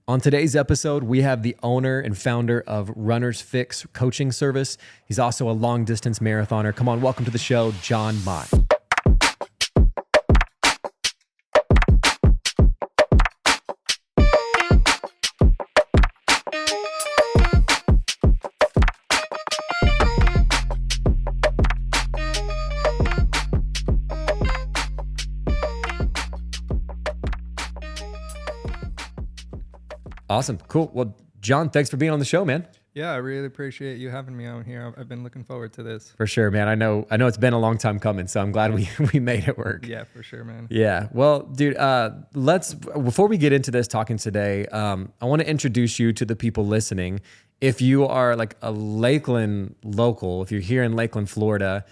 On today's episode, we have the owner and founder of RunnersFix Coaching Service. He's also a long-distance marathoner. Come on, welcome to the show, Jon Mott. Awesome. Cool. Well, Jon, thanks for being on the show, man. Yeah, I really appreciate you having me on here. I've been looking forward to this. For sure, man. I know it's been a long time coming, so I'm glad we made it work. Yeah, for sure, man. Yeah. Well, dude, before we get into this talking today, I want to introduce you to the people listening. If you are like a Lakeland local, if you're here in Lakeland, Florida,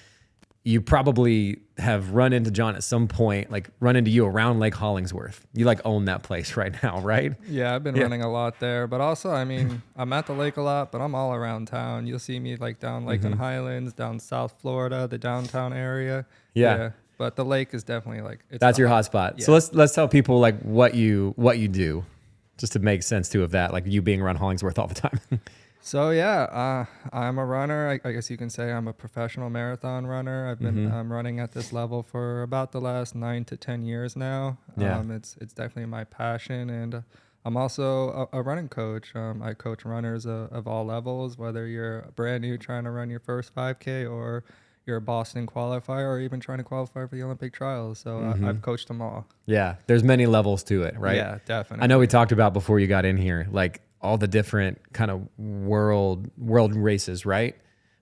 you probably have run into Jon at some point, like run into you around Lake Hollingsworth. You like own that place right now, right? Yeah, I've been running a lot there, but also, I mean, I'm at the lake a lot, but I'm all around town. You'll see me like down Lakeland Highlands, down South Florida, the downtown area. Yeah. But the lake is definitely like, that's your hotspot. Yeah. So let's tell people like what you do, just to make sense too of that, like you being around Hollingsworth all the time. So yeah, I'm a runner. I guess you can say I'm a professional marathon runner. I've been running at this level for about the last 9 to 10 years now. Yeah. It's definitely my passion, and I'm also a running coach. I coach runners of all levels, whether you're brand new trying to run your first 5K or you're a Boston qualifier or even trying to qualify for the Olympic trials. So I've coached them all. Yeah, there's many levels to it, right? Yeah, definitely. I know we talked about before you got in here, like all the different kind of world races, right?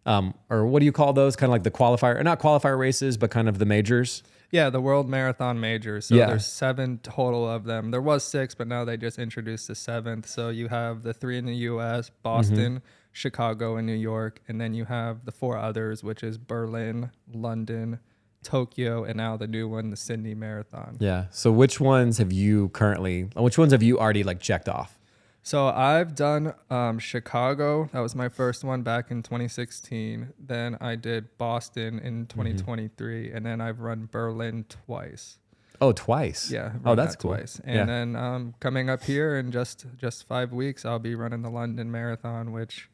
Or what do you call those? Kind of like the qualifier, or not qualifier races, but kind of the majors. Yeah, the World Marathon Majors. So there's 7 total of them. There was 6, but now they just introduced the 7th. So you have the 3 in the U.S., Boston, Chicago, and New York. And then you have the 4 others, which is Berlin, London, Tokyo, and now the new one, the Sydney Marathon. Yeah. So which ones have you already like checked off? So I've done Chicago. That was my first one back in 2016. Then I did Boston in 2023. And then I've run Berlin twice. Oh, twice? Yeah. Oh, that's cool. Twice. And then coming up here in just 5 weeks, I'll be running the London Marathon, which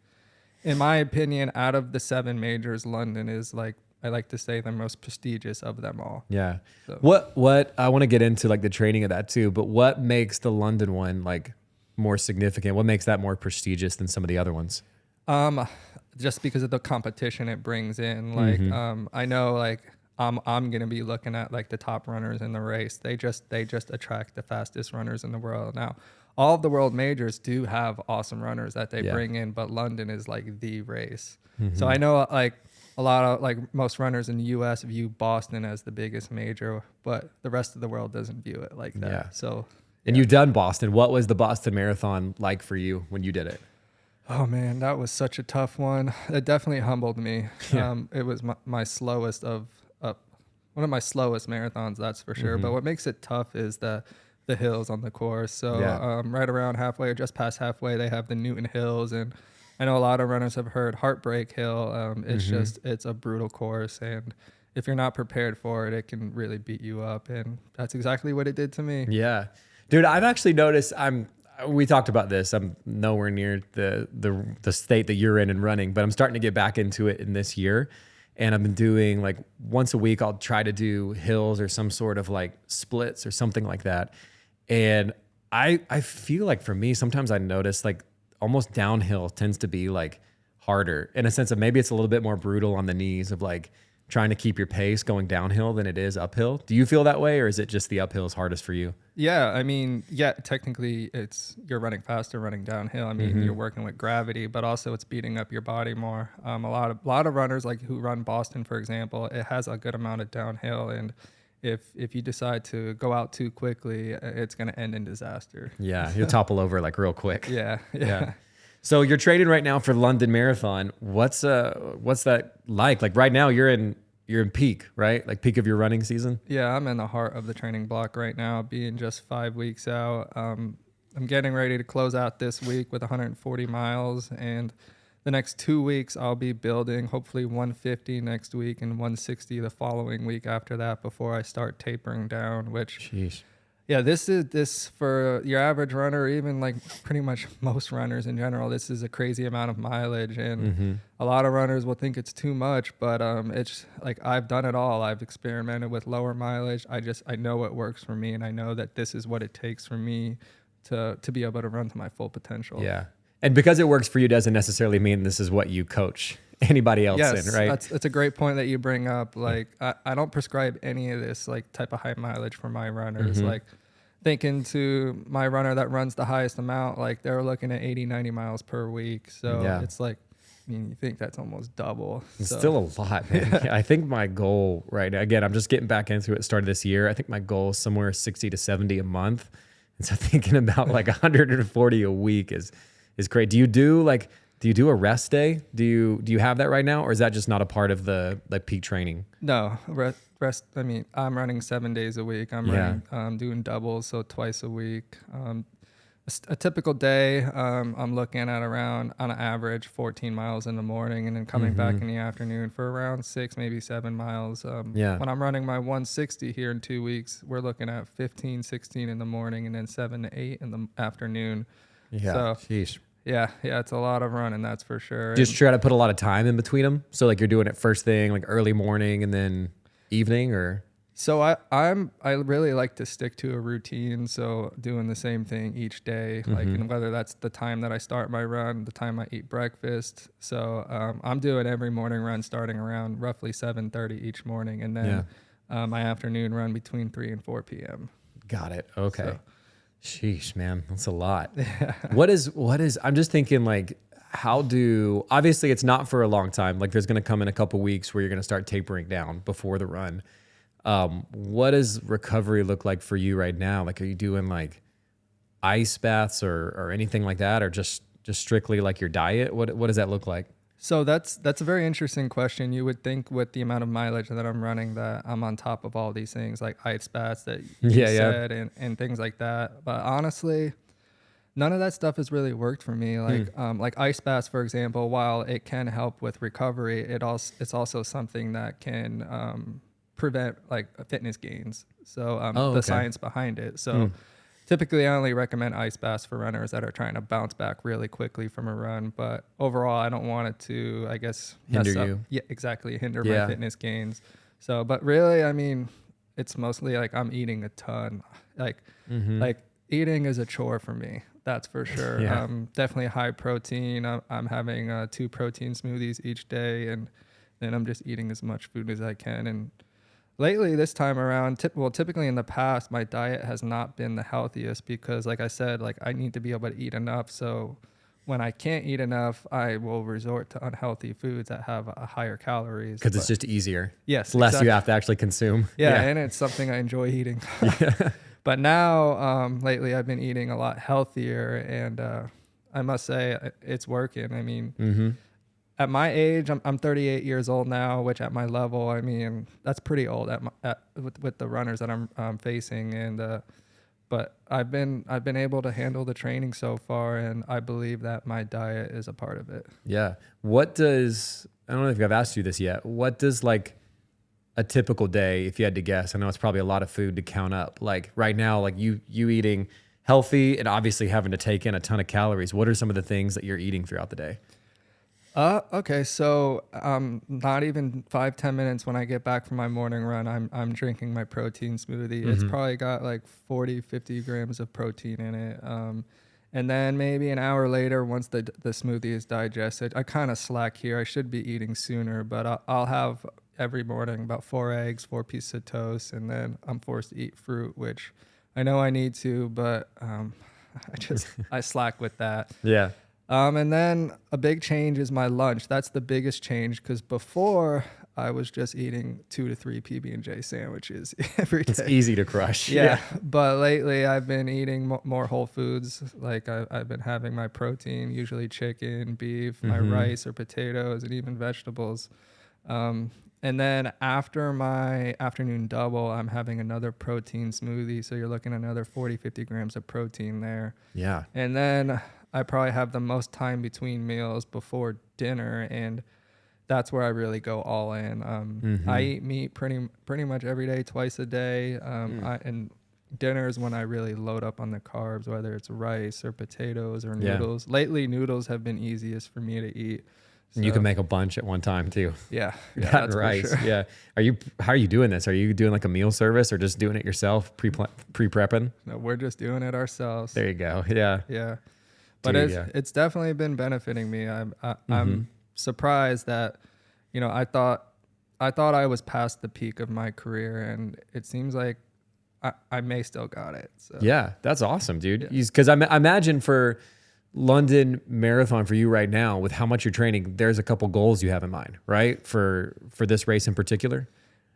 in my opinion, out of the 7 majors, London is like, I like to say, the most prestigious of them all. Yeah. So. What I want to get into like the training of that too, but what makes the London one like more significant? What makes that more prestigious than some of the other ones? Just because of the competition it brings in. Like, I know like I'm going to be looking at like the top runners in the race. They just attract the fastest runners in the world. Now, all of the world majors do have awesome runners that they bring in, but London is like the race. So I know like a lot of like most runners in the US view Boston as the biggest major, but the rest of the world doesn't view it like that. Yeah. So and you've done Boston. What was the Boston Marathon like for you when you did it? Oh man, that was such a tough one. It definitely humbled me. Yeah. It was my slowest one of my slowest marathons, that's for sure. But what makes it tough is the hills on the course. So right around halfway or just past halfway, they have the Newton Hills, and I know a lot of runners have heard Heartbreak Hill. It's a brutal course, and if you're not prepared for it, it can really beat you up, and that's exactly what it did to me. Yeah. Dude, I've actually noticed we talked about this. I'm nowhere near the state that you're in and running, but I'm starting to get back into it in this year. And I've been doing like once a week, I'll try to do hills or some sort of like splits or something like that. And I feel like for me, sometimes I notice like almost downhill tends to be like harder in a sense of maybe it's a little bit more brutal on the knees of like trying to keep your pace going downhill than it is uphill. Do you feel that way, or is it just the uphill is hardest for you? Yeah, I mean, technically you're running faster running downhill. I mean, you're working with gravity, but also it's beating up your body more. A lot of runners like who run Boston, for example, it has a good amount of downhill, and if you decide to go out too quickly, it's going to end in disaster. Yeah, you'll topple over like real quick. Yeah. So you're training right now for London Marathon. What's that like? Like right now you're in peak, right? Like peak of your running season? Yeah, I'm in the heart of the training block right now, being just 5 weeks out. I'm getting ready to close out this week with 140 miles, and the next 2 weeks I'll be building hopefully 150 next week and 160 the following week after that before I start tapering down, which... Jeez. Yeah, this for your average runner, or even like pretty much most runners in general. This is a crazy amount of mileage, and a lot of runners will think it's too much. But it's like I've done it all. I've experimented with lower mileage. I know what works for me, and I know that this is what it takes for me to be able to run to my full potential. Yeah, and because it works for you doesn't necessarily mean this is what you coach anybody else in, right? That's a great point that you bring up. Like I don't prescribe any of this like type of high mileage for my runners. Like thinking to my runner that runs the highest amount, like they're looking at 80, 90 miles per week. So it's like, I mean, you think that's almost double. It's still a lot, man. I think my goal right now, again, I'm just getting back into it, started this year. I think my goal is somewhere 60 to 70 a month. And so thinking about like 140 a week is great. Do you do a rest day? Do you have that right now? Or is that just not a part of the like peak training? No, rest. I mean, I'm running 7 days a week. I'm running, doing doubles, so twice a week. A typical day, I'm looking at around, on average, 14 miles in the morning, and then coming back in the afternoon for around 6, maybe 7 miles. When I'm running my 160 here in 2 weeks, we're looking at 15, 16 in the morning, and then 7 to 8 in the afternoon. Yeah. So, sheesh. Yeah, it's a lot of running, that's for sure. Just try to put a lot of time in between them. So like you're doing it first thing, like early morning, and then evening, or? So I really like to stick to a routine. So doing the same thing each day, like, and whether that's the time that I start my run, the time I eat breakfast. So I'm doing every morning run starting around roughly 7:30 each morning, and then my afternoon run between 3 and 4 p.m. Got it. Okay. So. Sheesh, man, that's a lot. What is? I'm just thinking like, obviously it's not for a long time. Like there's going to come in a couple weeks where you're going to start tapering down before the run. What does recovery look like for you right now? Like, are you doing like ice baths or anything like that, or just strictly like your diet? What does that look like? So that's a very interesting question. You would think with the amount of mileage that I'm running that I'm on top of all these things like ice baths that you said and things like that. But honestly, none of that stuff has really worked for me. Like ice baths, for example, while it can help with recovery, it's also something that can prevent like fitness gains. So the science behind it. So typically I only recommend ice baths for runners that are trying to bounce back really quickly from a run. But overall, I don't want it to, I guess, hinder you. Yeah, exactly. Hinder my fitness gains. So, but really, I mean, it's mostly like I'm eating a ton. Like eating is a chore for me. That's for sure. Definitely high protein. I'm having 2 protein smoothies each day, and then I'm just eating as much food as I can. And lately, this time around, typically in the past, my diet has not been the healthiest because, like I said, like I need to be able to eat enough. So when I can't eat enough, I will resort to unhealthy foods that have a higher calories. Because it's just easier. Yes. It's less you have to actually consume. Yeah, and it's something I enjoy eating. But now, lately, I've been eating a lot healthier, and I must say it's working. I mean, at my age, I'm 38 years old now, which at my level, I mean, that's pretty old with the runners that I'm facing. And but I've been able to handle the training so far, and I believe that my diet is a part of it. Yeah. I don't know if I've asked you this yet. What does like a typical day, if you had to guess? I know it's probably a lot of food to count up. Like right now, like you eating healthy and obviously having to take in a ton of calories. What are some of the things that you're eating throughout the day? Okay. So, not even 5-10 minutes when I get back from my morning run, I'm drinking my protein smoothie. It's probably got like 40-50 grams of protein in it. And then maybe an hour later, once the smoothie is digested, I kind of slack here. I should be eating sooner, but I'll have every morning about 4 eggs, 4 pieces of toast, and then I'm forced to eat fruit, which I know I need to, but I slack with that. Yeah. And then a big change is my lunch. That's the biggest change because before I was just eating 2 to 3 PB&J sandwiches every day. It's easy to crush. Yeah. But lately I've been eating more whole foods. Like I've been having my protein, usually chicken, beef, my rice or potatoes, and even vegetables. And then after my afternoon double, I'm having another protein smoothie. So you're looking at another 40-50 grams of protein there. Yeah. And then I probably have the most time between meals before dinner, and that's where I really go all in. I eat meat pretty much every day, twice a day. And dinners when I really load up on the carbs, whether it's rice or potatoes or Yeah. noodles. Lately, noodles have been easiest for me to eat. And you So, can make a bunch at one time too. yeah, That that's and rice. for sure. Yeah. How are you doing this? Are you doing like a meal service or just doing it yourself, pre-prepping? No, we're just doing it ourselves. There you go. Yeah. Yeah. But Dude, it's definitely been benefiting me. I'm Mm-hmm. surprised that, I thought I was past the peak of my career, and it seems like I may still got it. So Yeah, that's awesome, dude. yeah. Because I imagine for London Marathon for you right now, with how much you're training, there's a couple goals you have in mind, right? For this race in particular.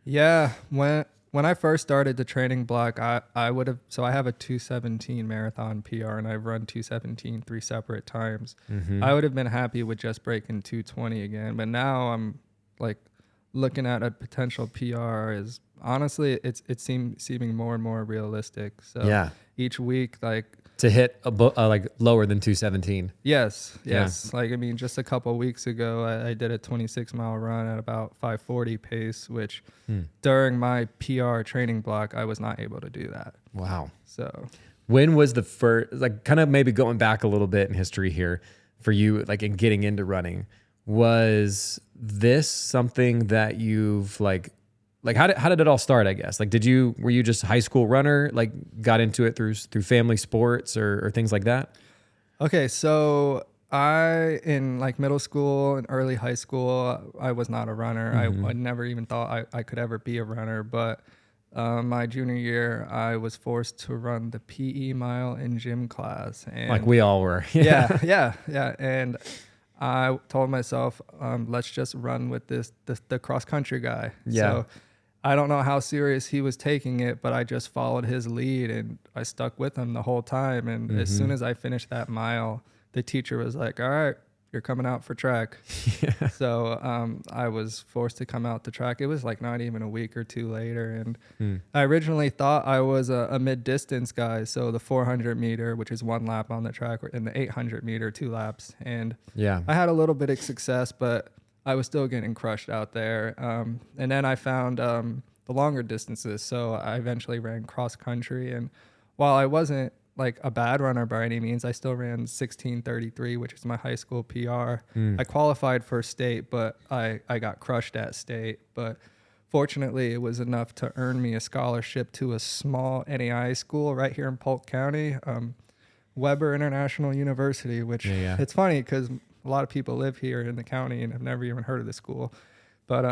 Yeah, when I first started the training block, I would have, so I have a 217 marathon PR, and I've run 217 3 separate times. Mm-hmm. I would have been happy with just breaking 220 again, but now I'm like looking at a potential PR is honestly seeming more and more realistic. So Yeah, each week, like, to hit like lower than 217. yes. Yeah. Like, I mean, just a couple of weeks ago, I did a 26-mile run at about 540 pace, which during my PR training block, I was not able to do that. Wow. So When was the first, like, kind of maybe going back a little bit in history here for you, like in getting into running, was this something that you've like how did it all start, I guess? Like, were you just a high school runner, like got into it through family sports or things like that? okay, so in like middle school and early high school, I was not a runner. I never even thought I could ever be a runner. But my junior year, I was forced to run the PE mile in gym class, and Like we all were. yeah. And I told myself, let's just run with the cross country guy. Yeah. So I don't know how serious he was taking it, but I just followed his lead and I stuck with him the whole time. And as soon as I finished that mile, the teacher was like, all right, you're coming out for track. Yeah. So I was forced to come out the track. It was like not even a week or two later. And I originally thought I was a mid-distance guy. So the 400 meter, which is 1 lap on the track, and the 800 meter, 2 laps. And Yeah. I had a little bit of success, but I was still getting crushed out there. And then I found the longer distances. So I eventually ran cross country. And while I wasn't like a bad runner by any means, I still ran 16:33, which is my high school PR. I qualified for state, but I got crushed at state. But fortunately, it was enough to earn me a scholarship to a small NAI school right here in Polk County, Weber International University, which it's funny because a lot of people live here in the county and have never even heard of the school. But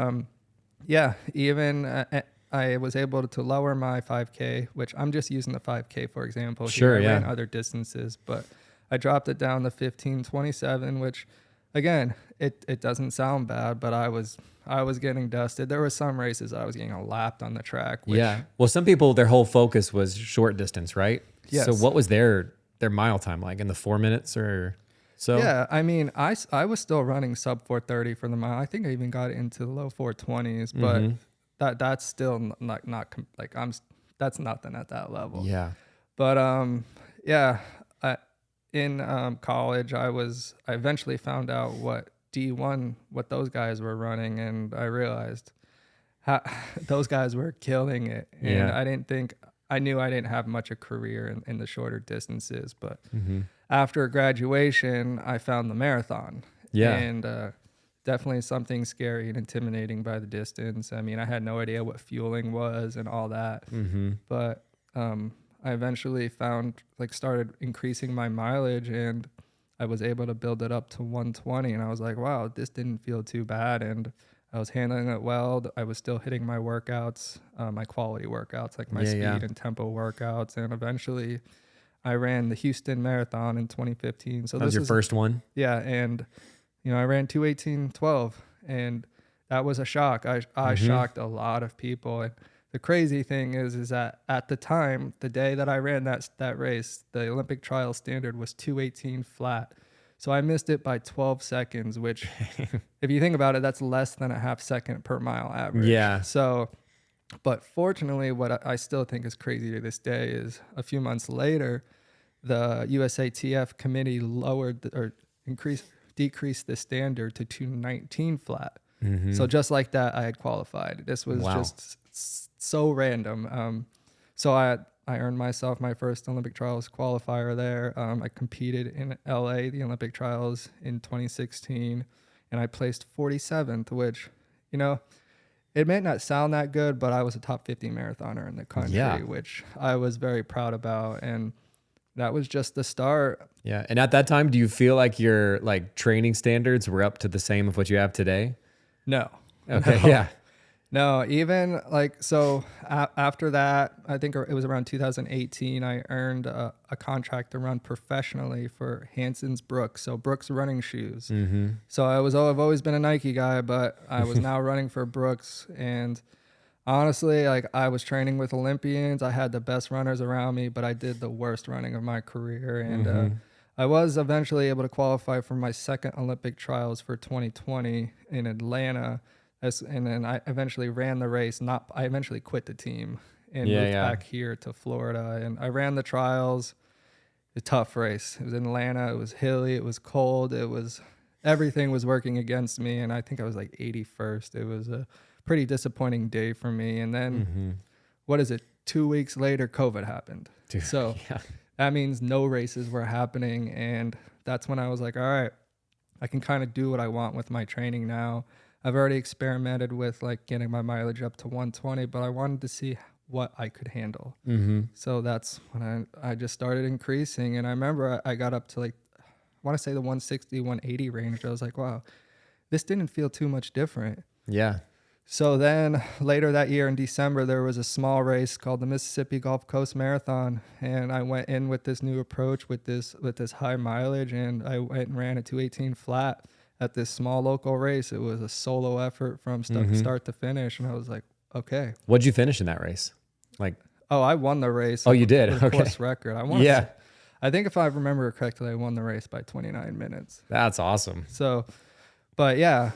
I was able to lower my 5K, which I'm just using the 5K, for example. Sure, I ran other distances, but I dropped it down to 15:27, which again, it doesn't sound bad, but I was getting dusted. There were some races I was getting lapped on the track. Which, Well, some people, their whole focus was short distance, right? Yes. So what was their mile time like in the 4 minutes or so? Yeah, I mean, I was still running sub 4:30 for the mile. I think I even got into the low 4:20s, but that's still that's nothing at that level. Yeah. But in college, I eventually found out what those guys were running, and I realized how those guys were killing it. And I knew I didn't have much a career in the shorter distances, but after graduation, I found the marathon. Yeah. And definitely something scary and intimidating by the distance. I mean, I had no idea what fueling was and all that. But I eventually started increasing my mileage, and I was able to build it up to 120. And I was like, wow, this didn't feel too bad. And I was handling it well. I was still hitting my workouts, my quality workouts, like my speed and tempo workouts. And eventually I ran the Houston Marathon in 2015. So that was your first one? Yeah. And, I ran 2:18:12, and that was a shock. I shocked a lot of people. And the crazy thing is that at the time, the day that I ran that race, the Olympic trial standard was 2:18 flat. So I missed it by 12 seconds, which if you think about it, that's less than a half second per mile average. Yeah. So, but fortunately, what I still think is crazy to this day is a few months later, the USATF committee decreased the standard to 2:19 flat. So just like that, I had qualified. This was just so random. So I earned myself my first Olympic trials qualifier there. I competed in LA, the Olympic trials in 2016, and I placed 47th, which, you know, it may not sound that good, but I was a top 50 marathoner in the country, which I was very proud about. And that was just the start. Yeah. And at that time, do you feel like your like training standards were up to the same of what you have today? No. Okay. No. Yeah. No, even like, so after that, I think it was around 2018, I earned a contract to run professionally for Hanson's Brooks. So Brooks running shoes. Mm-hmm. So I've always been a Nike guy, but I was now running for Brooks. And honestly, like, I was training with Olympians. I had the best runners around me, but I did the worst running of my career. And I was eventually able to qualify for my second Olympic trials for 2020 in Atlanta. And then I eventually ran the race. I eventually quit the team and moved back here to Florida. And I ran the trials. A tough race. It was in Atlanta. It was hilly. It was cold. Everything was working against me. And I think I was like 81st. It was a pretty disappointing day for me. And then, what is it? 2 weeks later, COVID happened. Dude, so that means no races were happening. And that's when I was like, all right, I can kind of do what I want with my training now. I've already experimented with like getting my mileage up to 120, but I wanted to see what I could handle. So that's when I just started increasing. And I remember I got up to like, I want to say the 160, 180 range. I was like, wow, this didn't feel too much different. Yeah. So then later that year in December, there was a small race called the Mississippi Gulf Coast Marathon. And I went in with this new approach with this high mileage, and I went and ran a 218 flat at this small local race. It was a solo effort from start to finish. And I was like, okay. What'd you finish in that race? Like, I won the race. Oh, you did? With a Okay. course record. I think if I remember correctly, I won the race by 29 minutes. That's awesome. So, but yeah,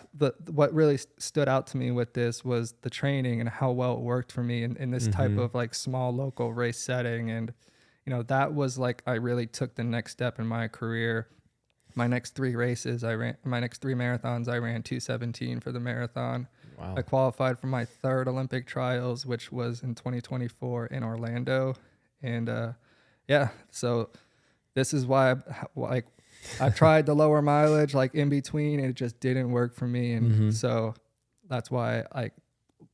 what really stood out to me with this was the training and how well it worked for me in this type of like small local race setting. And, you know, that was like, I really took the next step in my career. My next three marathons, I ran 2:17 for the marathon. Wow. I qualified for my third Olympic trials, which was in 2024 in Orlando. And so this is why I tried the lower mileage, like in between, and it just didn't work for me. And so that's why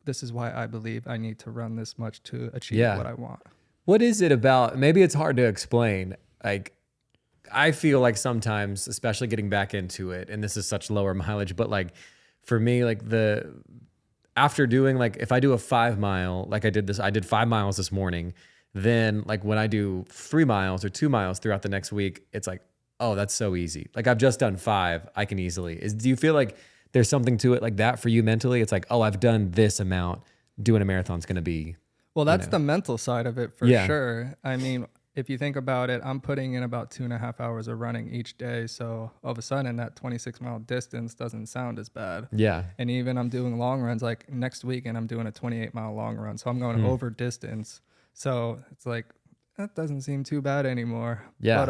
this is why I believe I need to run this much to achieve what I want. What is it about? Maybe it's hard to explain. Like, I feel like sometimes, especially getting back into it, and this is such lower mileage, but like for me, like after doing, like if I do a 5 mile, like I did 5 miles this morning, then like when I do 3 miles or 2 miles throughout the next week, it's like, oh, that's so easy. Like I've just done 5, I can easily. Do you feel like there's something to it like that for you mentally? It's like, oh, I've done this amount, doing a marathon's going to be. Well, that's the mental side of it for sure. I mean, if you think about it, I'm putting in about 2.5 hours of running each day. So all of a sudden that 26-mile distance doesn't sound as bad. Yeah. And even I'm doing long runs, like next weekend I'm doing a 28-mile long run. So I'm going over distance. So it's like, that doesn't seem too bad anymore. Yeah.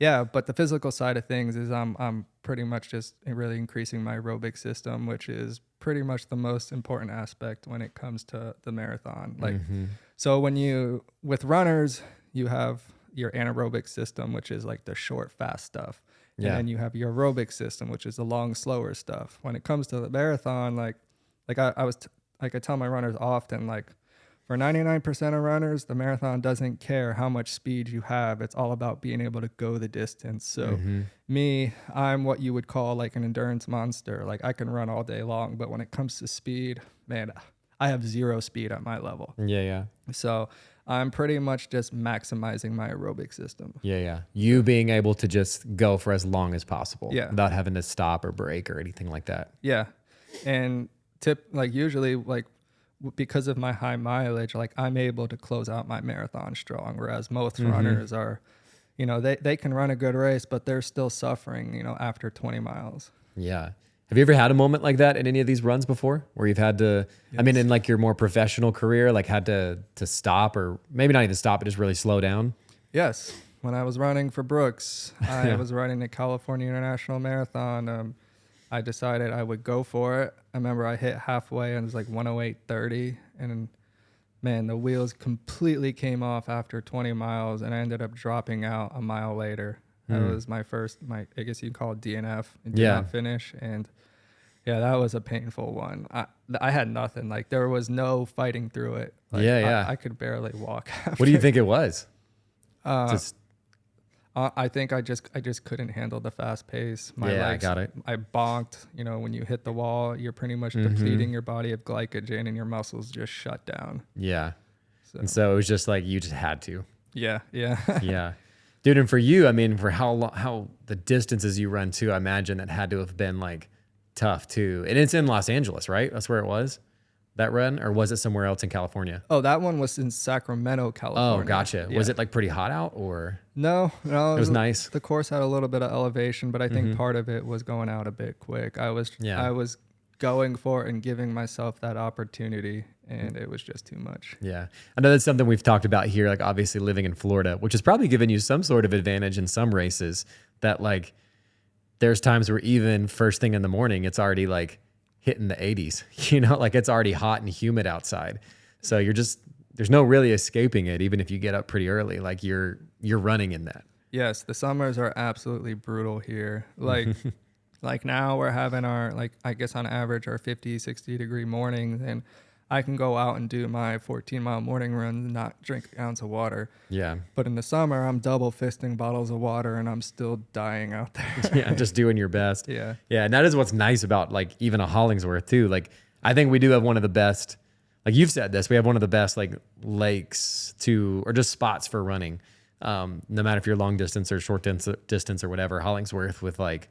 But but the physical side of things is I'm pretty much just really increasing my aerobic system, which is pretty much the most important aspect when it comes to the marathon. Like, so with runners, you have your anaerobic system, which is like the short, fast stuff. And then you have your aerobic system, which is the long, slower stuff. When it comes to the marathon, like I tell my runners often, like for 99% of runners, the marathon doesn't care how much speed you have. It's all about being able to go the distance. So I'm what you would call like an endurance monster. Like I can run all day long, but when it comes to speed, man, I have zero speed at my level. Yeah. So I'm pretty much just maximizing my aerobic system. Yeah. You being able to just go for as long as possible without having to stop or break or anything like that. Yeah. And usually because of my high mileage, like I'm able to close out my marathon strong, whereas most runners are, you know, they can run a good race, but they're still suffering, you know, after 20 miles. Yeah. Have you ever had a moment like that in any of these runs before where you've had to, I mean, in like your more professional career, like had to stop, or maybe not even stop, but just really slow down? Yes. When I was running for Brooks, I was running the California International Marathon. I decided I would go for it. I remember I hit halfway and it was like 108.30, and man, the wheels completely came off after 20 miles, and I ended up dropping out a mile later. That was my I guess you'd call it DNF, and did not finish. And yeah, that was a painful one. I had nothing. Like, there was no fighting through it. Like, I could barely walk after. What do you think it was? I think I just couldn't handle the fast pace. My legs, I got it. I bonked. You know, when you hit the wall, you're pretty much depleting your body of glycogen, and your muscles just shut down. Yeah. And so it was just like, you just had to. Yeah. Yeah. Dude, and for you, I mean, for how the distances you run too, I imagine that had to have been like tough too. And it's in Los Angeles, right? That's where it was, that run? Or was it somewhere else in California? Oh, that one was in Sacramento, California. Oh, gotcha. Yeah. Was it like pretty hot out, or? No. It was nice. The course had a little bit of elevation, but I think part of it was going out a bit quick. I was going for it and giving myself that opportunity, and it was just too much. Yeah. I know that's something we've talked about here, like obviously living in Florida, which has probably given you some sort of advantage in some races, that like there's times where even first thing in the morning, it's already like hitting the 80s, you know, like it's already hot and humid outside. So there's no really escaping it. Even if you get up pretty early, like you're running in that. Yes. The summers are absolutely brutal here. Like, like now we're having our, like, I guess on average, our 50, 60 degree mornings, and I can go out and do my 14-mile morning run and not drink an ounce of water. Yeah. But in the summer, I'm double fisting bottles of water, and I'm still dying out there. Yeah, just doing your best. Yeah. Yeah, and that is what's nice about like even a Hollingsworth too. Like, I think we do have one of the best, like you've said this, we have one of the best like lakes or just spots for running. No matter if you're long distance or short distance or whatever, Hollingsworth with like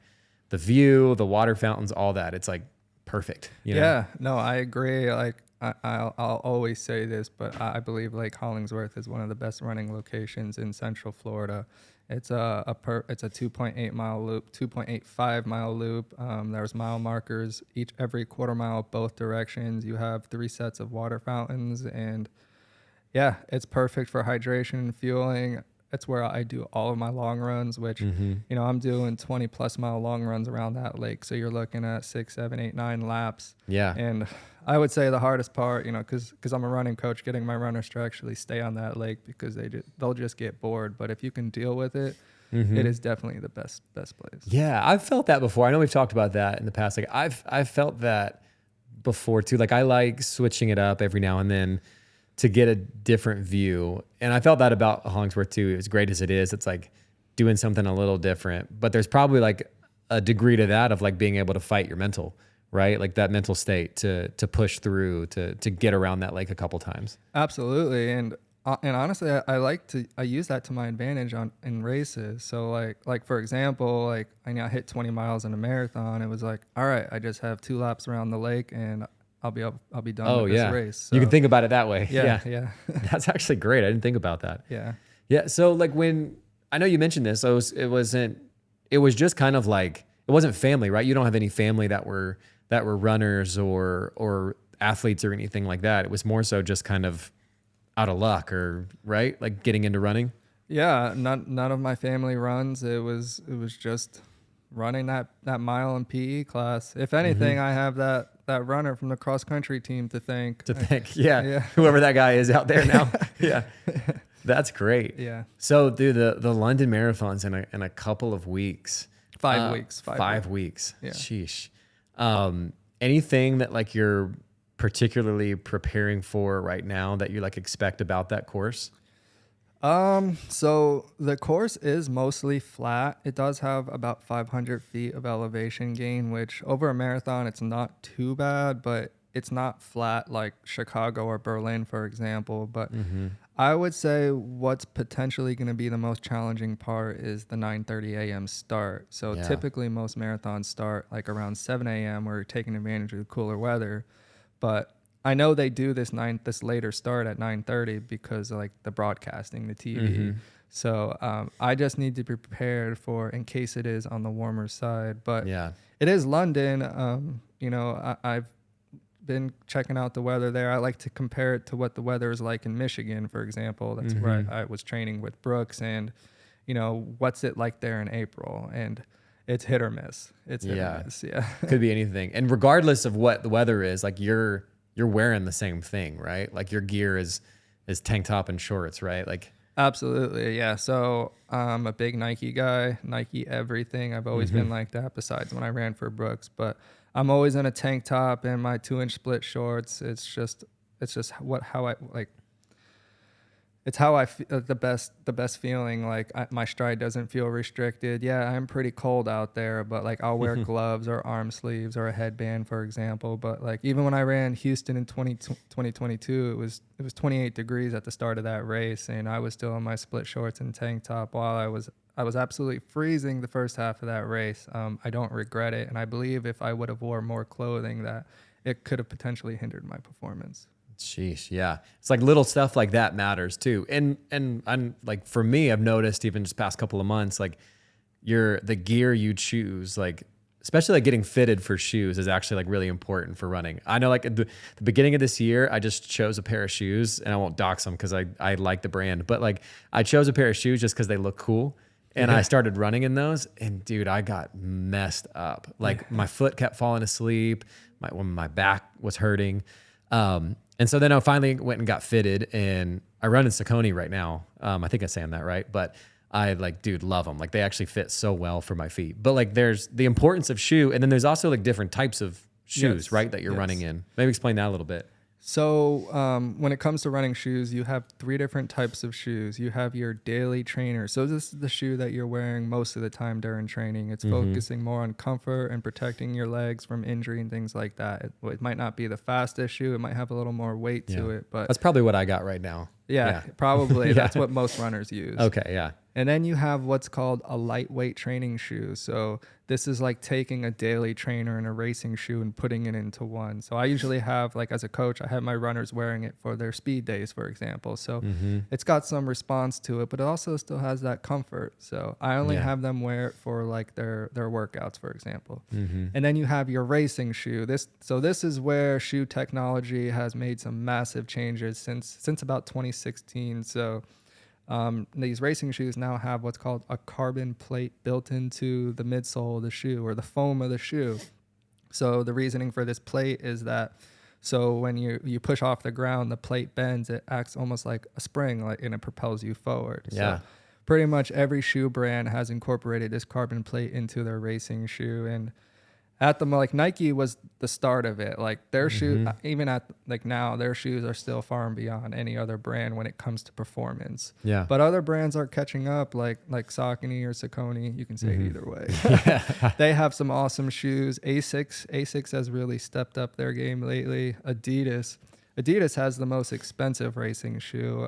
the view, the water fountains, all that. It's like perfect. You know? Yeah, no, I agree. Like, I'll always say this, but I believe Lake Hollingsworth is one of the best running locations in Central Florida. It's a 2.8 mile loop, 2.85 mile loop. There's mile markers every quarter mile both directions. You have 3 sets of water fountains, and yeah, it's perfect for hydration and fueling. It's where I do all of my long runs, which, you know, I'm doing 20 plus mile long runs around that lake. So you're looking at 6, 7, 8, 9 laps. Yeah. And I would say the hardest part, you know, cause I'm a running coach, getting my runners to actually stay on that lake, because they'll just get bored. But if you can deal with it, it is definitely the best place. Yeah. I've felt that before. I know we've talked about that in the past. Like I've felt that before too. Like I like switching it up every now and then to get a different view. And I felt that about Hollingsworth too. As great as it is, it's like doing something a little different, but there's probably like a degree to that of like being able to fight your mental, right? Like that mental state to push through, to get around that lake a couple times. Absolutely. And honestly, I use that to my advantage in races. So like for example, like I hit 20 miles in a marathon. It was like, all right, I just have 2 laps around the lake, and I'll be done with this race. So, you can think about it that way. Yeah. That's actually great. I didn't think about that. Yeah. Yeah. So like when, I know you mentioned this, so it was just kind of like, it wasn't family, right? You don't have any family that were runners or athletes or anything like that. It was more so just kind of out of luck, or right? Like getting into running. Yeah. None of my family runs. It was just running that mile in PE class. If anything, I have that runner from the cross country team to thank. Yeah. Whoever that guy is out there now. Yeah. That's great. Yeah. So dude, the London Marathon's in a couple of weeks. 5 weeks. 5 weeks. Yeah. Sheesh. Anything that like you're particularly preparing for right now that you like expect about that course? So the course is mostly flat. It does have about 500 feet of elevation gain, which over a marathon, it's not too bad, but it's not flat like Chicago or Berlin, for example. But I would say what's potentially going to be the most challenging part is the 9:30 a.m. start. So typically most marathons start like around 7 a.m. We're taking advantage of the cooler weather, but I know they do this later start at 9:30 because of like the broadcasting, the TV. So I just need to be prepared for in case it is on the warmer side. But it is London. You know, I've been checking out the weather there. I like to compare it to what the weather is like in Michigan, for example. That's where I was training with Brooks, and you know, what's it like there in April? And it's hit or miss. It's hit or miss. Yeah. Could be anything. And regardless of what the weather is, like you're you're wearing the same thing, right? Like your gear is tank top and shorts, right? Like Absolutely, yeah. So I'm a big Nike guy, Nike everything. I've always been like that, besides when I ran for Brooks. But I'm always in a tank top and my 2-inch split shorts. It's just how I like. It's how I feel the best feeling. Like my stride doesn't feel restricted. Yeah, I'm pretty cold out there, but like I'll wear gloves or arm sleeves or a headband, for example. But like even when I ran Houston in 2022, it was 28 degrees at the start of that race, and I was still in my split shorts and tank top while I was absolutely freezing the first half of that race. I don't regret it, and I believe if I would have wore more clothing, that it could have potentially hindered my performance. Sheesh, yeah. It's like little stuff like that matters too. And I'm like, for me, I've noticed even just past couple of months, like the gear you choose, like especially like getting fitted for shoes is actually like really important for running. I know like at the beginning of this year, I just chose a pair of shoes, and I won't dox them because I like the brand, but like I chose a pair of shoes just because they look cool. And I started running in those, and dude, I got messed up. Like my foot kept falling asleep. My back was hurting. And so then I finally went and got fitted, and I run in Saucony right now. I think I'm saying that right, but I like, dude, love them. Like they actually fit so well for my feet. But like there's the importance of shoe, and then there's also like different types of shoes, right, that you're running in. Maybe explain that a little bit. So when it comes to running shoes, you have 3 different types of shoes. You have your daily trainer. So this is the shoe that you're wearing most of the time during training. It's focusing more on comfort and protecting your legs from injury and things like that. It might not be the fastest shoe. It might have a little more weight to it, but that's probably what I got right now. Yeah, probably. That's what most runners use. Okay, yeah. And then you have what's called a lightweight training shoe. So this is like taking a daily trainer and a racing shoe and putting it into one. So I usually have, like as a coach, I have my runners wearing it for their speed days, for example. So it's got some response to it, but it also still has that comfort. So I only have them wear it for like their workouts, for example. And then you have your racing shoe. This is where shoe technology has made some massive changes since about 2016. So these racing shoes now have what's called a carbon plate built into the midsole of the shoe, or the foam of the shoe. So the reasoning for this plate is that, so when you push off the ground, the plate bends, it acts almost like a spring, and it propels you forward. Yeah. So pretty much every shoe brand has incorporated this carbon plate into their racing shoe. And like Nike was the start of it. Like their shoe, even at like now, their shoes are still far and beyond any other brand when it comes to performance. Yeah. But other brands are catching up, like Saucony or Saucony. You can say it either way. They have some awesome shoes. Asics has really stepped up their game lately. Adidas has the most expensive racing shoe.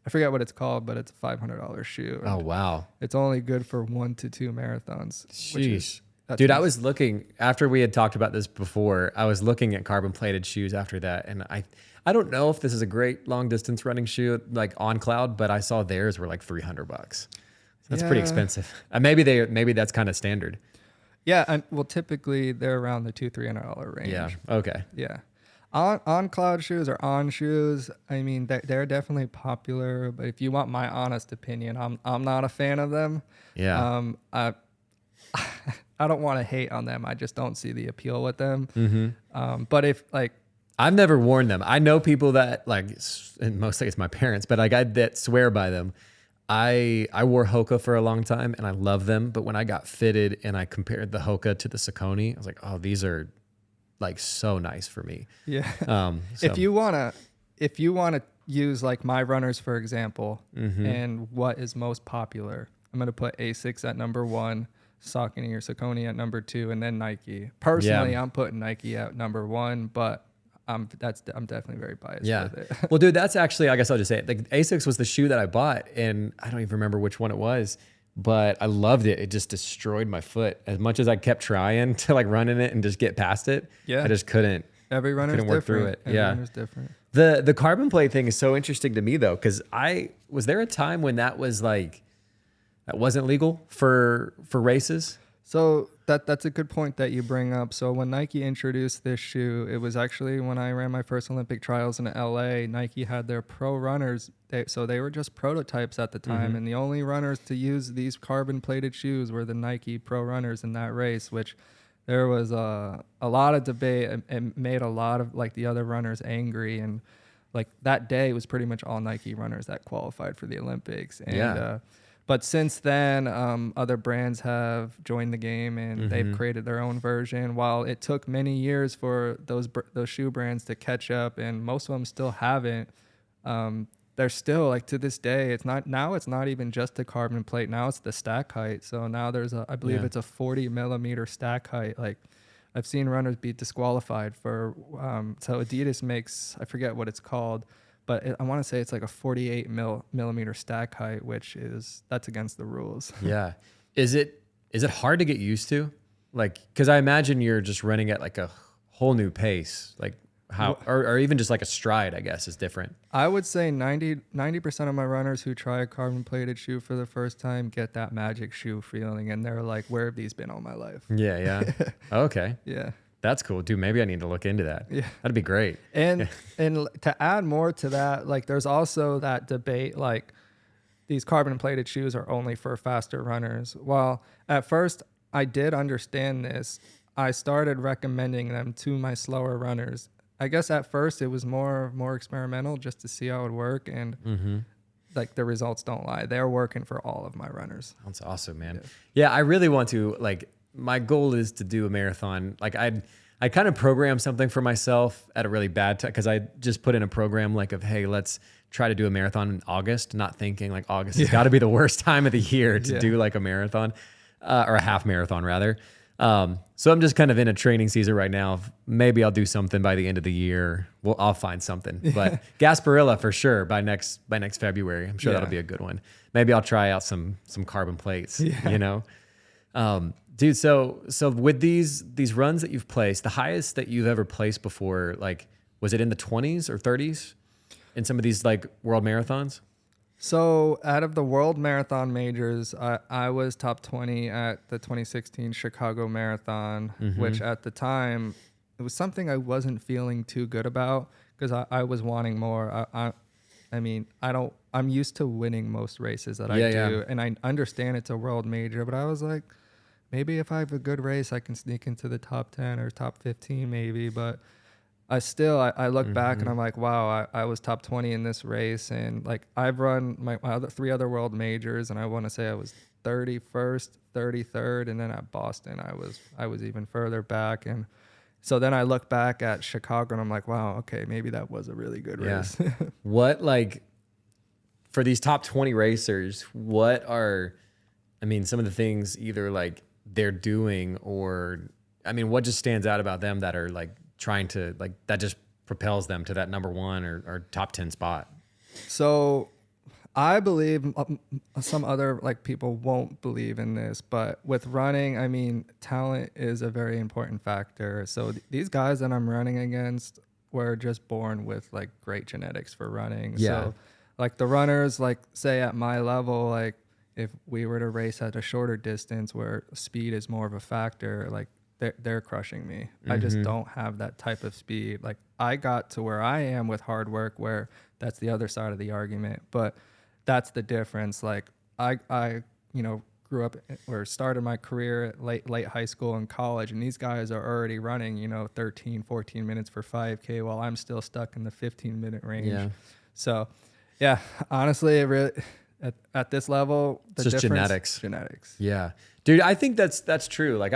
I forget what it's called, but it's a $500 shoe. Oh wow. It's only good for 1 to 2 marathons. Sheesh. Dude, I was looking, after we had talked about this before, I was looking at carbon plated shoes after that. And I don't know if this is a great long distance running shoe like on Cloud, but I saw theirs were like $300. That's pretty expensive. Maybe that's kind of standard. Yeah. Well, typically they're around the $200-$300 range. Yeah. Okay. Yeah. On Cloud shoes or On shoes, I mean, they're definitely popular, but if you want my honest opinion, I'm not a fan of them. Yeah. I don't want to hate on them. I just don't see the appeal with them. But if like, I've never worn them. I know people that like, and mostly it's my parents, but like that swear by them. I wore Hoka for a long time and I love them. But when I got fitted and I compared the Hoka to the Saucony, I was like, oh, these are like so nice for me. Yeah. So. If you wanna use like my runners, for example, and what is most popular, I'm gonna put Asics at number 1. Saucony or Saucony at number 2, and then Nike. Personally, I'm putting Nike at number 1, but I'm definitely very biased with it. Well, dude, that's actually, I guess I'll just say it. Like Asics was the shoe that I bought, and I don't even remember which one it was, but I loved it. It just destroyed my foot. As much as I kept trying to like run in it and just get past it, I just couldn't. Every runner's couldn't work different. through it. Every runner's different. The carbon plate thing is so interesting to me though, because was there a time when that wasn't legal for races? So that's a good point that you bring up. So when Nike introduced this shoe, it was actually when I ran my first Olympic trials in LA. Nike had their pro runners. So they were just prototypes at the time. And the only runners to use these carbon plated shoes were the Nike pro runners in that race, which there was a lot of debate and made a lot of like the other runners angry. And like that day was pretty much all Nike runners that qualified for the Olympics. And but since then, other brands have joined the game and they've created their own version. While it took many years for those shoe brands to catch up, and most of them still haven't, they're still like to this day. It's not even just a carbon plate. Now it's the stack height. So now there's I believe it's a 40 millimeter stack height. Like I've seen runners be disqualified for. So Adidas makes, I forget what it's called, but I want to say it's like a 48 millimeter stack height, that's against the rules. Yeah. Is it hard to get used to? Like, cause I imagine you're just running at like a whole new pace. Like how, or even just like a stride, I guess, is different. I would say 90% of my runners who try a carbon plated shoe for the first time get that magic shoe feeling. And they're like, where have these been all my life? Yeah. Yeah. Okay. Yeah. That's cool. Dude, maybe I need to look into that. Yeah. That'd be great. And to add more to that, like there's also that debate, like these carbon plated shoes are only for faster runners. Well, at first I did understand this. I started recommending them to my slower runners. I guess at first it was more experimental just to see how it would work. And like the results don't lie. They're working for all of my runners. That's awesome, man. Yeah, I really want to, like, my goal is to do a marathon. Like I kind of programmed something for myself at a really bad time, because I just put in a program like of, hey, let's try to do a marathon in August, not thinking like August has got to be the worst time of the year to do like a marathon or a half marathon rather. So I'm just kind of in a training season right now. Maybe I'll do something by the end of the year. Well, I'll find something, but Gasparilla for sure by next February. I'm sure that'll be a good one. Maybe I'll try out some carbon plates, you know? Dude, so with these runs that you've placed, the highest that you've ever placed before, like, was it in the 20s or 30s in some of these like world marathons? So out of the world marathon majors, I was top 20 at the 2016 Chicago Marathon, which at the time, it was something I wasn't feeling too good about because I was wanting more. I mean, I'm used to winning most races that I do, and I understand it's a world major, but I was like, maybe if I have a good race, I can sneak into the top 10 or top 15 maybe, but I look back and I'm like, wow, I was top 20 in this race. And like I've run my three other world majors, and I want to say I was 31st, 33rd. And then at Boston, I was even further back. And so then I look back at Chicago and I'm like, wow, okay, maybe that was a really good race. What, like, for these top 20 racers, what are, I mean, some of the things either like they're doing, or, I mean, what just stands out about them that are like trying to, like, that just propels them to that number one or top 10 spot? So I believe some other like people won't believe in this, but with running, I mean, talent is a very important factor. So these guys that I'm running against were just born with like great genetics for running. So like the runners, like say at my level, like if we were to race at a shorter distance where speed is more of a factor, like they're crushing me. I just don't have that type of speed. Like I got to where I am with hard work, where that's the other side of the argument. But that's the difference. Like I grew up or started my career at late high school and college, and these guys are already running, 13, 14 minutes for 5K while I'm still stuck in the 15-minute range. Yeah. So yeah, honestly, it really, at this level, it's just genetics. Yeah. Dude, I think that's true. Like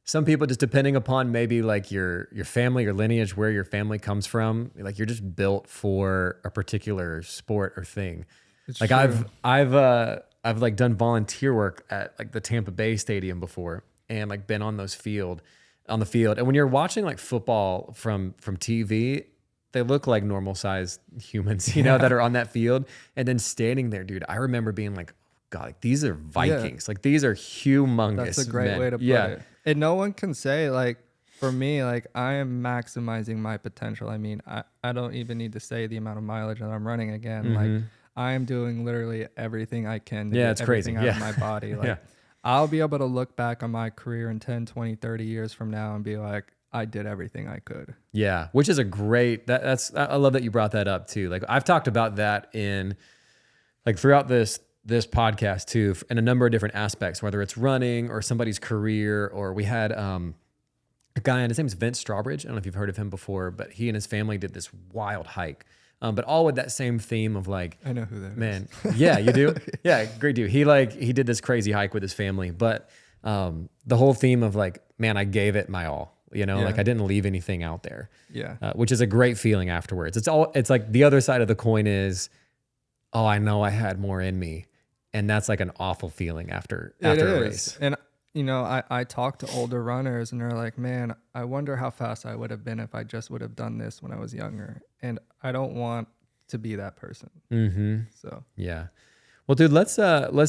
some people, just depending upon maybe like your family, your lineage, where your family comes from, like you're just built for a particular sport or thing. It's like true. I've like done volunteer work at like the Tampa Bay Stadium before, and like been on the field. And when you're watching like football from TV, they look like normal sized humans, that are on that field. And then standing there, dude, I remember being like, God, like, these are Vikings. Yeah. Like these are humongous. That's a great way to put it. And no one can say, like, for me, like, I am maximizing my potential. I mean, I don't even need to say the amount of mileage that I'm running again. Like, I am doing literally everything I can to get everything out of my body. Like, I'll be able to look back on my career in 10, 20, 30 years from now and be like, I did everything I could. Yeah, which is a great, I love that you brought that up too. Like, I've talked about that in, like, throughout this this podcast too in a number of different aspects, whether it's running or somebody's career, or we had a guy, and his name is Vince Strawbridge. I don't know if you've heard of him before, but he and his family did this wild hike. But all with that same theme of like, I know who that man, is. yeah, you do? Yeah, great dude. He did this crazy hike with his family, but the whole theme of like, man, I gave it my all, like I didn't leave anything out there. Yeah. Which is a great feeling afterwards. It's like the other side of the coin is, oh, I know I had more in me. And that's like an awful feeling after a race. And I talk to older runners and they're like, man, I wonder how fast I would have been if I just would have done this when I was younger. And I don't want to be that person. Mm-hmm. So, yeah. Well, dude, let's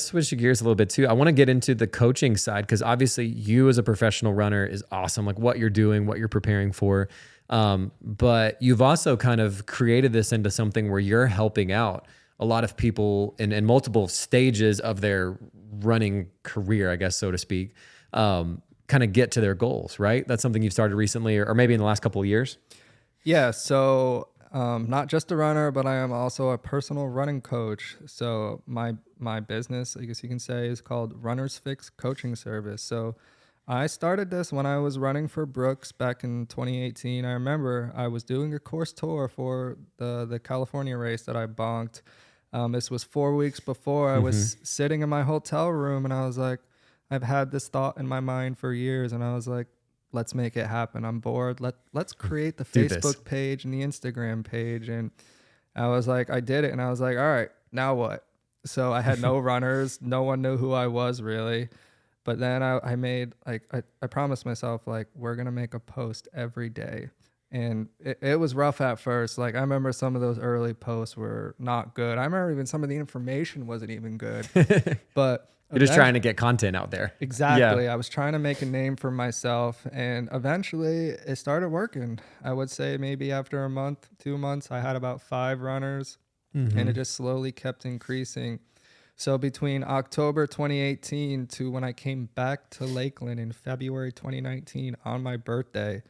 switch gears a little bit too. I want to get into the coaching side, because obviously you as a professional runner is awesome. Like what you're doing, what you're preparing for. But you've also kind of created this into something where you're helping out a lot of people in multiple stages of their running career, I guess, so to speak, kind of get to their goals, right? That's something you've started recently, or maybe in the last couple of years. Yeah. So, not just a runner, but I am also a personal running coach. So my business, I guess you can say, is called RunnersFix Coaching Service. So I started this when I was running for Brooks back in 2018. I remember I was doing a course tour for the California race that I bonked. This was 4 weeks before. I was sitting in my hotel room and I was like, I've had this thought in my mind for years, and I was like, let's make it happen. I'm bored. Let's create the Facebook page and the Instagram page. And I was like, I did it. And I was like, all right, now what? So I had no runners. No one knew who I was really. But then I made, like, I promised myself, like, we're going to make a post every day. And it was rough at first. Like, I remember some of those early posts were not good. I remember even some of the information wasn't even good. But you're just trying to get content out there. Exactly. Yeah. I was trying to make a name for myself. And eventually it started working. I would say maybe after a month, 2 months, I had about 5 runners. And it just slowly kept increasing. So between October 2018 to when I came back to Lakeland in February 2019 on my birthday,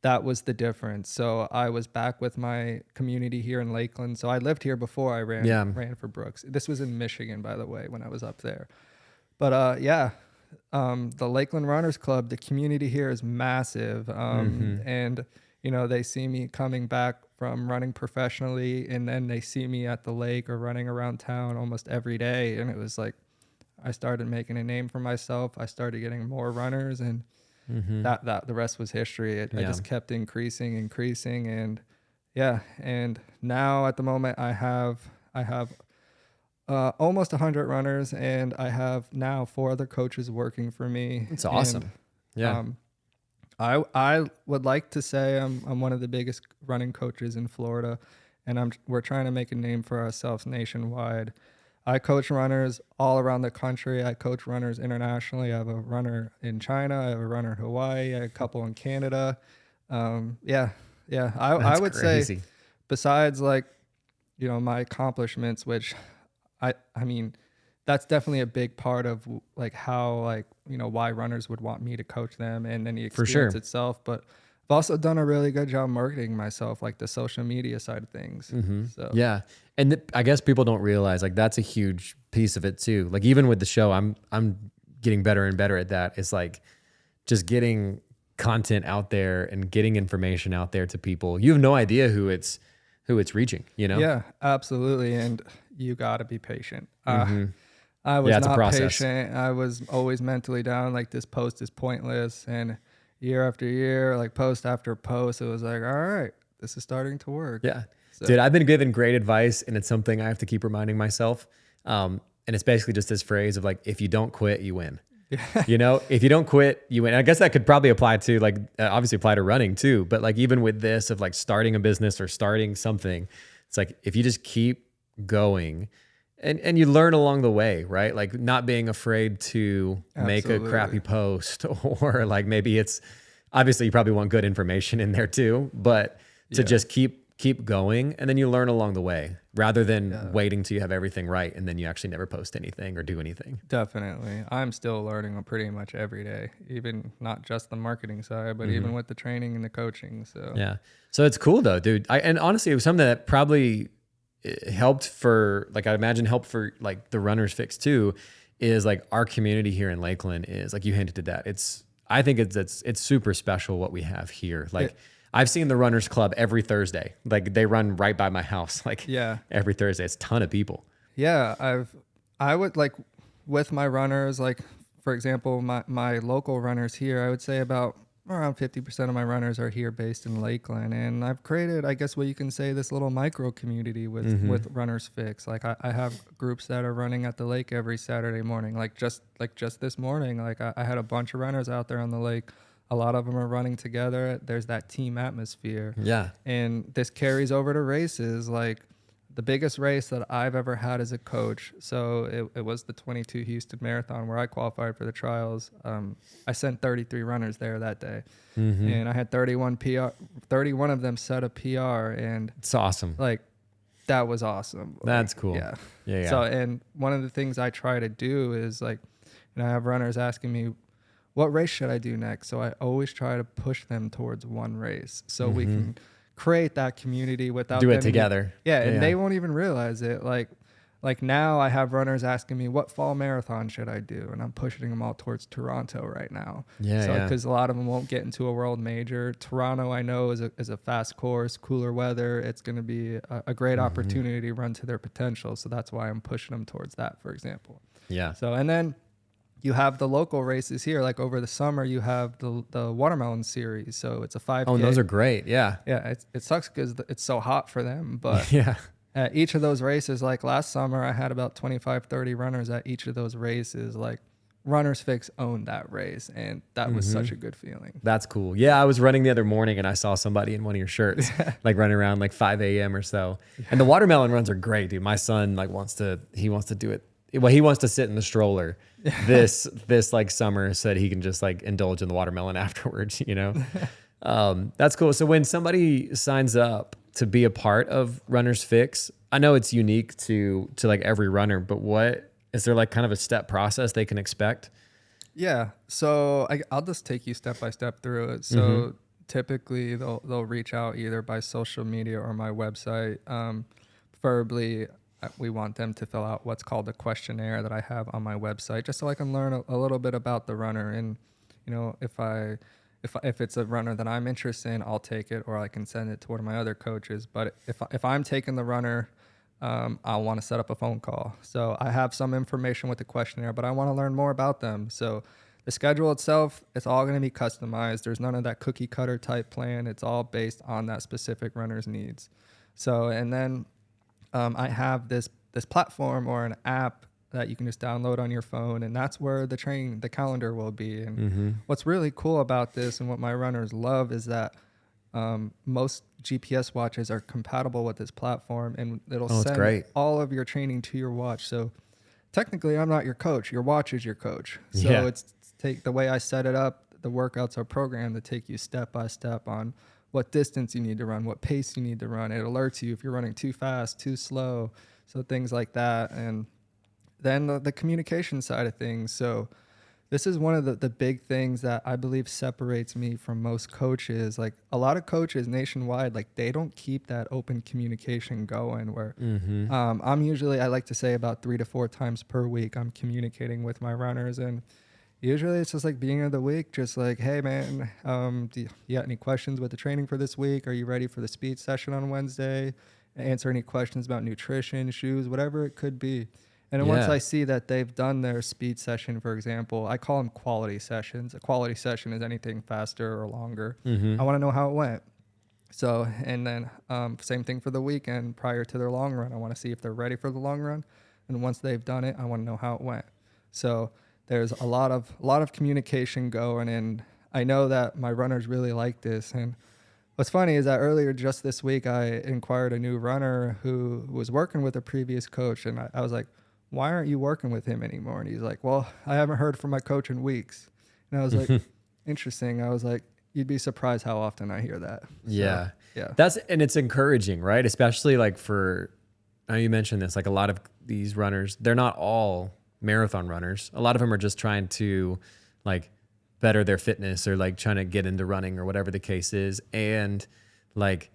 that was the difference. So I was back with my community here in Lakeland. So I lived here before I ran for Brooks. This was in Michigan, by the way, when I was up there. But the Lakeland Runners Club, the community here is massive. And, they see me coming back from running professionally, and then they see me at the lake or running around town almost every day. And it was like, I started making a name for myself. I started getting more runners, and that the rest was history. I just kept increasing. And and now at the moment I have almost 100 runners, and I have now 4 other coaches working for me. It's awesome. And, I would like to say I'm one of the biggest running coaches in Florida, and we're trying to make a name for ourselves nationwide. I coach runners all around the country. I coach runners internationally. I have a runner in China. I have a runner in Hawaii. I have a couple in Canada. I would crazy. say, besides my accomplishments, which I mean, that's definitely a big part of like how why runners would want me to coach them, and then the experience itself. But I've also done a really good job marketing myself, like the social media side of things. So yeah. And I guess people don't realize like that's a huge piece of it too. Like even with the show, I'm getting better and better at that. It's like just getting content out there and getting information out there to people. You have no idea who it's reaching, Yeah, absolutely. And you got to be patient. I was not patient. I was always mentally down. Like, this post is pointless. And year after year, like post after post, it was like, all right, this is starting to work. Yeah. So. Dude, I've been given great advice, and it's something I have to keep reminding myself. And it's basically just this phrase of like, if you don't quit, you win. Yeah. If you don't quit, you win. And I guess that could probably apply to obviously apply to running too. But like, even with this of like starting a business or starting something, it's like, if you just keep going and you learn along the way, right? Like not being afraid to make a crappy post, or like maybe it's obviously you probably want good information in there too, but to just keep going, and then you learn along the way rather than waiting till you have everything right and then you actually never post anything or do anything. Definitely. I'm still learning pretty much every day, even not just the marketing side, but even with the training and the coaching. So yeah. So it's cool though, dude. And honestly, it was something that probably it helped for, like, I imagine helped for like the Runners Fix too, is like our community here in Lakeland is like you hinted at that. I think it's super special what we have here. Like I've seen the Runners Club every Thursday. Like they run right by my house. Like every Thursday, it's a ton of people. Yeah. I would like with my runners, like for example, my local runners here, I would say about around 50% of my runners are here based in Lakeland. And I've created, I guess what you can say, this little micro community with Runners Fix. Like I have groups that are running at the lake every Saturday morning. Like just this morning, like I had a bunch of runners out there on the lake. A lot of them are running together. There's that team atmosphere. Yeah. And this carries over to races. Like the biggest race that I've ever had as a coach. So it was the 22 Houston Marathon where I qualified for the trials. I sent 33 runners there that day, and I had 31 PR. 31 of them set a PR, and it's awesome. Like that was awesome. That's cool. Yeah. So, and one of the things I try to do is like, I have runners asking me, what race should I do next? So I always try to push them towards one race so we can create that community without do it together. And they won't even realize it. Like now I have runners asking me what fall marathon should I do, and I'm pushing them all towards Toronto right now. Because a lot of them won't get into a world major. Toronto, I know, is a fast course, cooler weather. It's going to be a great opportunity to run to their potential. So that's why I'm pushing them towards that, for example. Yeah. So, and then you have the local races here. Like over the summer, you have the watermelon series. So it's a 5K. Oh, and those are great. Yeah. Yeah. It sucks because it's so hot for them. But yeah. At each of those races, like last summer, I had about 25, 30 runners at each of those races. Like Runners Fix owned that race. And that was such a good feeling. That's cool. Yeah. I was running the other morning and I saw somebody in one of your shirts, like running around like 5 a.m. or so. And the watermelon runs are great, dude. My son wants to do it. Well, he wants to sit in the stroller this like summer so that he can just like indulge in the watermelon afterwards, you know? That's cool. So when somebody signs up to be a part of Runners Fix, I know it's unique to like every runner, but what is there like kind of a step process they can expect? Yeah. So I'll just take you step by step through it. So typically they'll reach out either by social media or my website. Preferably we want them to fill out what's called a questionnaire that I have on my website, just so I can learn a little bit about the runner. And, you know, if it's a runner that I'm interested in, I'll take it, or I can send it to one of my other coaches. But if I'm taking the runner, I want to set up a phone call. So I have some information with the questionnaire, but I want to learn more about them. So the schedule itself, it's all going to be customized. There's none of that cookie cutter type plan. It's all based on that specific runner's needs. So, and then I have this platform or an app that you can just download on your phone, and that's where the calendar will be. And what's really cool about this and what my runners love is that most GPS watches are compatible with this platform, and it'll send all of your training to your watch. So technically I'm not your coach. Your watch is your coach. So it's the way I set it up, the workouts are programmed to take you step by step on what distance you need to run, what pace you need to run. It alerts you if you're running too fast, too slow, so things like that. And then the communication side of things. So this is one of the big things that I believe separates me from most coaches. Like a lot of coaches nationwide, like they don't keep that open communication going where I'm usually, I like to say about 3 to 4 times per week, I'm communicating with my runners. And usually it's just like beginning of the week, just like, hey man, do you got any questions with the training for this week? Are you ready for the speed session on Wednesday? Answer any questions about nutrition, shoes, whatever it could be. And then once I see that they've done their speed session, for example, I call them quality sessions. A quality session is anything faster or longer. I want to know how it went. So, and then same thing for the weekend prior to their long run. I want to see if they're ready for the long run. And once they've done it, I want to know how it went. So there's a lot of communication going, and I know that my runners really like this. And what's funny is that earlier just this week, I inquired a new runner who was working with a previous coach, and I was like, why aren't you working with him anymore? And he's like, well, I haven't heard from my coach in weeks. And I was like, interesting. I was like, you'd be surprised how often I hear that. Yeah. So, and it's encouraging, right? Especially like I know you mentioned this, like a lot of these runners, they're not all marathon runners. A lot of them are just trying to like better their fitness or like trying to get into running or whatever the case is. And like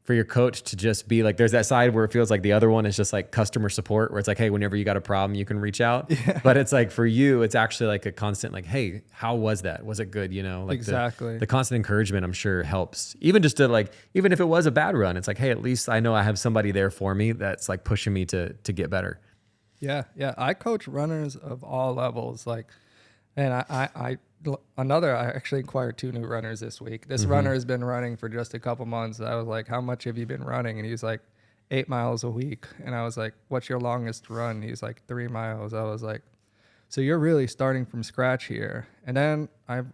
for your coach to just be like, there's that side where it feels like the other one is just like customer support, where it's like, hey, whenever you got a problem, you can reach out. Yeah. But it's like for you, it's actually like a constant, like, hey, how was that? Was it good? You know, like exactly. The constant encouragement, I'm sure, helps. Even just to like, even if it was a bad run, it's like, hey, at least I know I have somebody there for me that's like pushing me to get better. Yeah. Yeah. I coach runners of all levels. Like, and I actually acquired 2 new runners this week. This runner has been running for just a couple months. I was like, how much have you been running? And he was like, 8 miles a week. And I was like, what's your longest run? He's like 3 miles. I was like, so you're really starting from scratch here. And then I've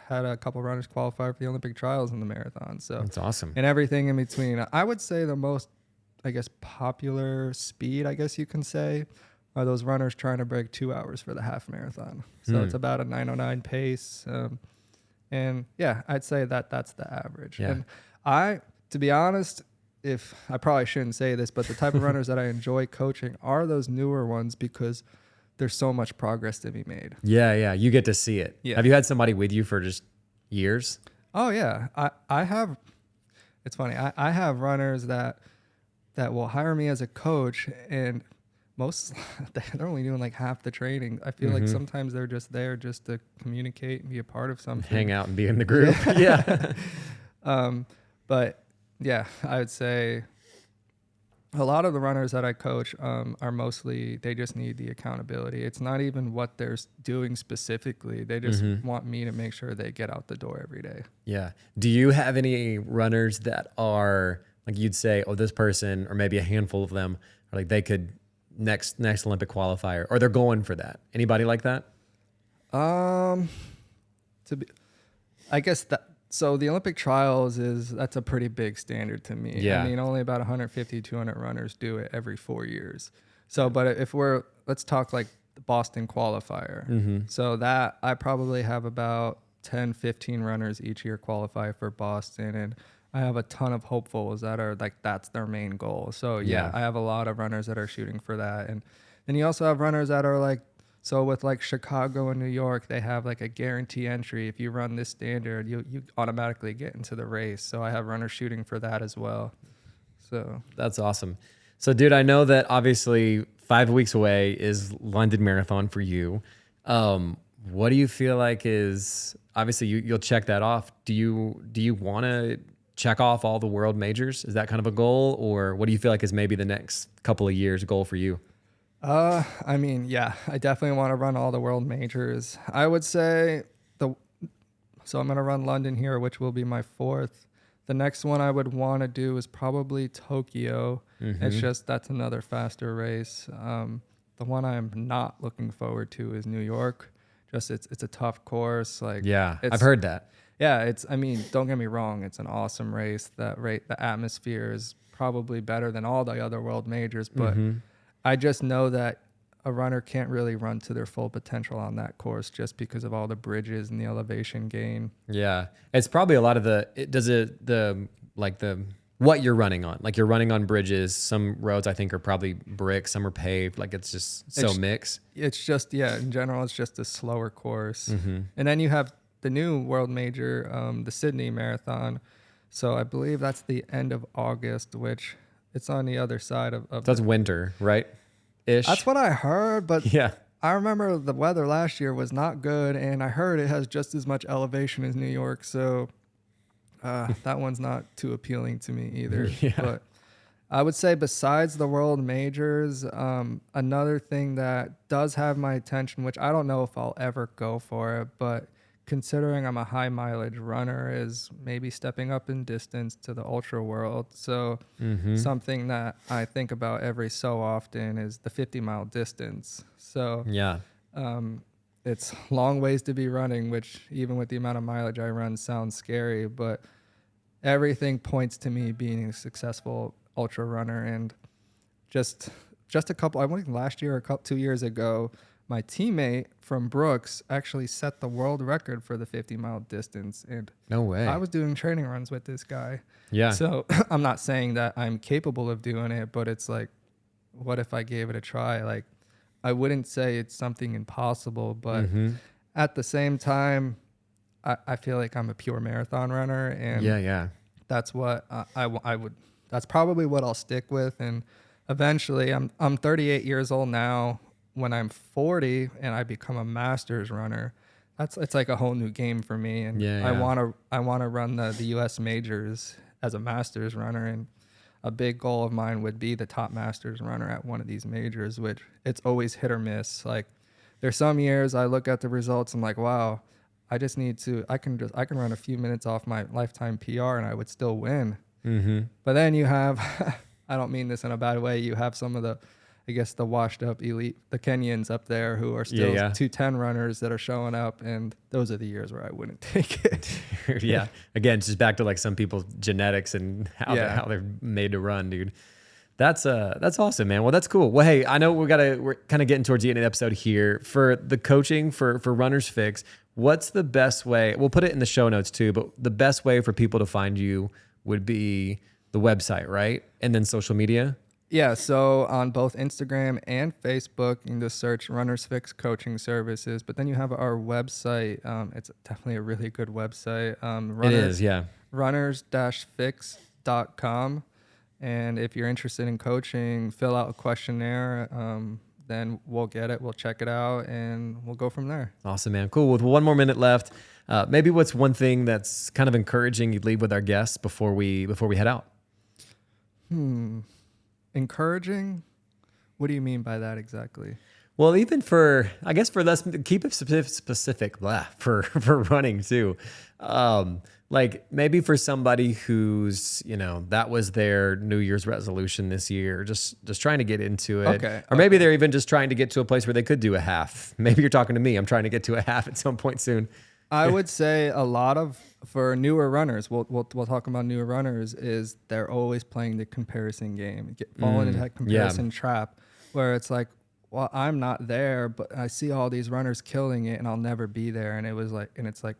had a couple runners qualify for the Olympic trials in the marathon. So that's awesome. And everything in between. I would say the most, I guess, popular speed, I guess you can say, are those runners trying to break 2 hours for the half marathon. So it's about a 9:09 pace. And yeah, I'd say that's the average. Yeah. And to be honest, if I probably shouldn't say this, but the type of runners that I enjoy coaching are those newer ones because there's so much progress to be made. Yeah. Yeah. You get to see it. Yeah. Have you had somebody with you for just years? Oh yeah. I have, it's funny. I have runners that will hire me as a coach, and they're only doing like half the training. I feel like sometimes they're just there just to communicate and be a part of something. Hang out and be in the group. Yeah. But yeah, I would say a lot of the runners that I coach are mostly, they just need the accountability. It's not even what they're doing specifically. They just want me to make sure they get out the door every day. Yeah. Do you have any runners that are like, you'd say, oh, this person, or maybe a handful of them, are like they could next Olympic qualifier, or they're going for that? Anybody like that? I guess that, so the Olympic trials that's a pretty big standard to me. Yeah. I mean, only about 150, 200 runners do it every 4 years. So, but let's talk like the Boston qualifier. So that I probably have about 10, 15 runners each year qualify for Boston. And I have a ton of hopefuls that are like, that's their main goal. So yeah, I have a lot of runners that are shooting for that. And then you also have runners that are like, so with like Chicago and New York, they have like a guarantee entry. If you run this standard, you automatically get into the race. So I have runners shooting for that as well. So that's awesome. So dude, I know that obviously 5 weeks away is London Marathon for you. What do you feel like is, obviously you'll check that off. Do you want to check off all the world majors? Is that kind of a goal, or what do you feel like is maybe the next couple of years goal for you? I mean, yeah, I definitely want to run all the world majors. I would say so I'm going to run London here, which will be my 4th. The next one I would want to do is probably Tokyo. It's just, that's another faster race. The one I'm not looking forward to is New York. Just it's a tough course. Like, yeah, I've heard that. Yeah, I mean, don't get me wrong, it's an awesome race. The atmosphere is probably better than all the other world majors, but I just know that a runner can't really run to their full potential on that course just because of all the bridges and the elevation gain. Yeah. It's probably a lot of what you're running on. Like, you're running on bridges. Some roads I think are probably brick, some are paved. Like, it's just so mixed. It's just, yeah, in general, it's just a slower course. And then you have the new world major, the Sydney Marathon. So I believe that's the end of August, which it's on the other side of that's winter, right? Ish. That's what I heard, but yeah, I remember the weather last year was not good, and I heard it has just as much elevation as New York, so that one's not too appealing to me either. Yeah. But I would say besides the world majors, another thing that does have my attention, which I don't know if I'll ever go for it, but considering I'm a high mileage runner, is maybe stepping up in distance to the ultra world. So something that I think about every so often is the 50-mile distance. So yeah, it's long ways to be running, which even with the amount of mileage I run sounds scary, but everything points to me being a successful ultra runner. And just a couple, I went last year or 2 years ago, my teammate from Brooks actually set the world record for the 50-mile distance. And no way. I was doing training runs with this guy. Yeah. So I'm not saying that I'm capable of doing it, but it's like, what if I gave it a try? Like, I wouldn't say it's something impossible, but at the same time, I feel like I'm a pure marathon runner. And that's what I would. That's probably what I'll stick with. And eventually, I'm 38 years old now. When I'm 40 and I become a masters runner, it's like a whole new game for me. And I wanna run the U.S. majors as a masters runner. And a big goal of mine would be the top masters runner at one of these majors, which it's always hit or miss. Like there's some years I look at the results, I'm like, wow, I can run a few minutes off my lifetime PR and I would still win. Mm-hmm. But then you have, I don't mean this in a bad way, you have some of the, I guess the washed up elite, the Kenyans up there who are still 210 runners that are showing up. And those are the years where I wouldn't take it. Yeah. Again, just back to like some people's genetics and how they're made to run, dude. That's awesome, man. Well, that's cool. Well, hey, I know we're kind of getting towards the end of the episode here. For the coaching for Runners Fix, what's the best way? We'll put it in the show notes too, but the best way for people to find you would be the website, right? And then social media? Yeah, so on both Instagram and Facebook, you can just search RunnersFix Coaching Services. But then you have our website. It's definitely a really good website. It is, yeah. Runners-fix.com. And if you're interested in coaching, fill out a questionnaire. Then we'll get it. We'll check it out, and we'll go from there. Awesome, man. Cool. With 1 more minute left, maybe what's one thing that's kind of encouraging you'd leave with our guests before we head out? Encouraging? What do you mean by that exactly? Well, even let's keep it specific for running too. Like maybe for somebody who's, that was their New Year's resolution this year, just trying to get into it. Okay. Or maybe they're even just trying to get to a place where they could do a half. Maybe you're talking to me. I'm trying to get to a half at some point soon. I would say for newer runners, we'll talk about newer runners, is they're always playing the comparison game, falling into that comparison trap where it's like, well, I'm not there, but I see all these runners killing it and I'll never be there. And it's like,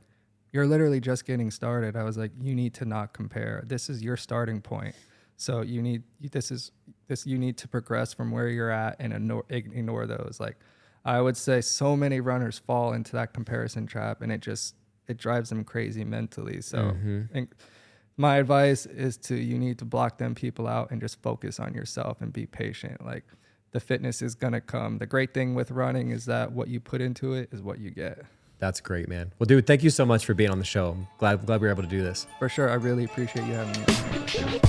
you're literally just getting started. I was like, you need to not compare. This is your starting point. So you need to progress from where you're at and ignore those. Like, I would say so many runners fall into that comparison trap, and it drives them crazy mentally. So my advice is you need to block them people out and just focus on yourself and be patient. Like, the fitness is going to come. The great thing with running is that what you put into it is what you get. That's great, man. Well, dude, thank you so much for being on the show. I'm glad we were able to do this. For sure. I really appreciate you having me on.